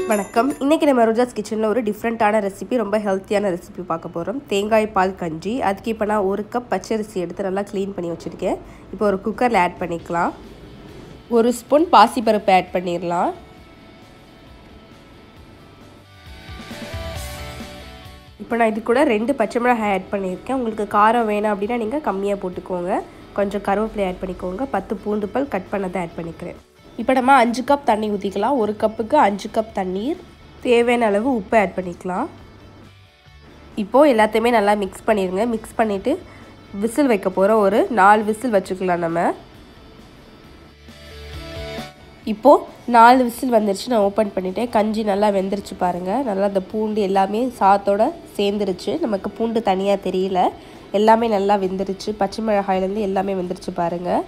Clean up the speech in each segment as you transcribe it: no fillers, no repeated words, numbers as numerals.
வணக்கம். இன்னைக்கு நம்ம ரோஜாஸ் கிச்சன்ல ஒரு டிஃபரண்டான ரெசிபி, ரொம்ப ஹெல்த்தியான ரெசிபி பார்க்க போறோம். தேங்காய் பால் கஞ்சி. அதுக்கு இப்போ நான் 1 கப் பச்சரிசி எடுத்து நல்லா க்ளீன் பண்ணி வச்சிருக்கேன். இப்போ ஒரு குக்கர்ல ஆட் பண்ணிக்கலாம். 1 ஸ்பூன் பாசிப்பருப்பு ஆட் பண்ணிரலாம். இப்போ நான் இது கூட 2 பச்சை மிளகாய் ஆட் பண்ணியிருக்கேன். உங்களுக்கு காரம் வேணும் அப்படின்னா நீங்கள் கம்மியாக போட்டுக்கோங்க. கொஞ்சம் கருவேப்பிலை ஆட் பண்ணிக்கோங்க. 10 பூண்டு பல் கட் பண்ணதை ஆட் பண்ணிக்கிறேன். இப்போ நம்ம 5 கப் தண்ணி ஊற்றிக்கலாம். 1 கப்புக்கு 5 கப் தண்ணீர். தேவையான அளவு உப்பு ஆட் பண்ணிக்கலாம். இப்போது எல்லாத்தையுமே நல்லா மிக்ஸ் பண்ணிடுங்க. மிக்ஸ் பண்ணிவிட்டு விசில் வைக்க போகிறோம். ஒரு 4 விசில் வச்சுக்கலாம் நம்ம. இப்போது 4 விசில் வந்துருச்சு. நான் ஓப்பன் பண்ணிவிட்டேன். கஞ்சி நல்லா வெந்துருச்சு பாருங்கள். நல்லா அந்த பூண்டு எல்லாமே சாத்தோடு சேர்ந்துருச்சு. நமக்கு பூண்டு தனியாக தெரியல. எல்லாமே நல்லா வெந்துருச்சு. பச்சை மிளகாயிலேருந்து எல்லாமே வெந்துருச்சு பாருங்கள்.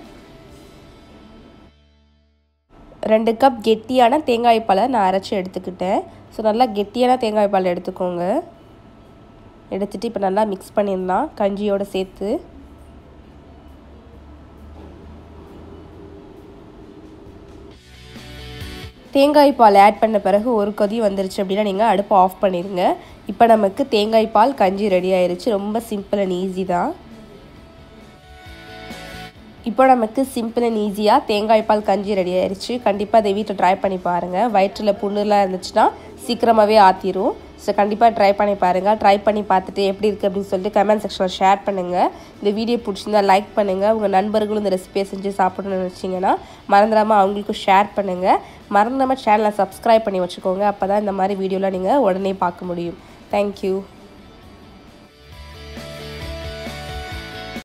2 கப் கெட்டியான தேங்காய் பாலை நான் அரைச்சி எடுத்துக்கிட்டேன். ஸோ நல்லா கெட்டியான தேங்காய் பால் எடுத்துக்கோங்க. எடுத்துகிட்டு இப்போ நல்லா மிக்ஸ் பண்ணிடலாம் கஞ்சியோடு சேர்த்து. தேங்காய் பால் ஆட் பண்ண பிறகு ஒரு கொதி வந்துருச்சு அப்படின்னா நீங்கள் அடுப்பை ஆஃப் பண்ணிடுங்க. இப்போ நமக்கு தேங்காய் பால் கஞ்சி ரெடி ஆயிடுச்சு. ரொம்ப சிம்பிள் அண்ட் ஈஸி தான். இப்போ நமக்கு சிம்பிள் அண்ட் ஈஸியாக தேங்காய் பால் கஞ்சி ரெடி ஆயிடுச்சு. கண்டிப்பாக அதை வீட்டில் ட்ரை பண்ணி பாருங்கள். வயிற்றில் புண்ணுலாம் இருந்துச்சுன்னா சீக்கிரமாகவே ஆற்றிடும். ஸோ கண்டிப்பாக ட்ரை பண்ணி பாருங்கள். ட்ரை பண்ணி பார்த்துட்டு எப்படி இருக்குது அப்படின்னு சொல்லிட்டு கமெண்ட் செக்ஷனில் ஷேர் பண்ணுங்கள். இந்த வீடியோ பிடிச்சிருந்தா லைக் பண்ணுங்கள். உங்கள் நண்பர்களும் இந்த ரெசிபியை செஞ்சு சாப்பிடணும்னு நினச்சிங்கன்னா மறந்துடாமல் அவங்களுக்கும் ஷேர் பண்ணுங்கள். மறந்துடாமல் சேனலை சப்ஸ்கிரைப் பண்ணி வச்சுக்கோங்க. அப்போ தான் இந்த மாதிரி வீடியோலாம் நீங்கள் உடனே பார்க்க முடியும். தேங்க்யூ.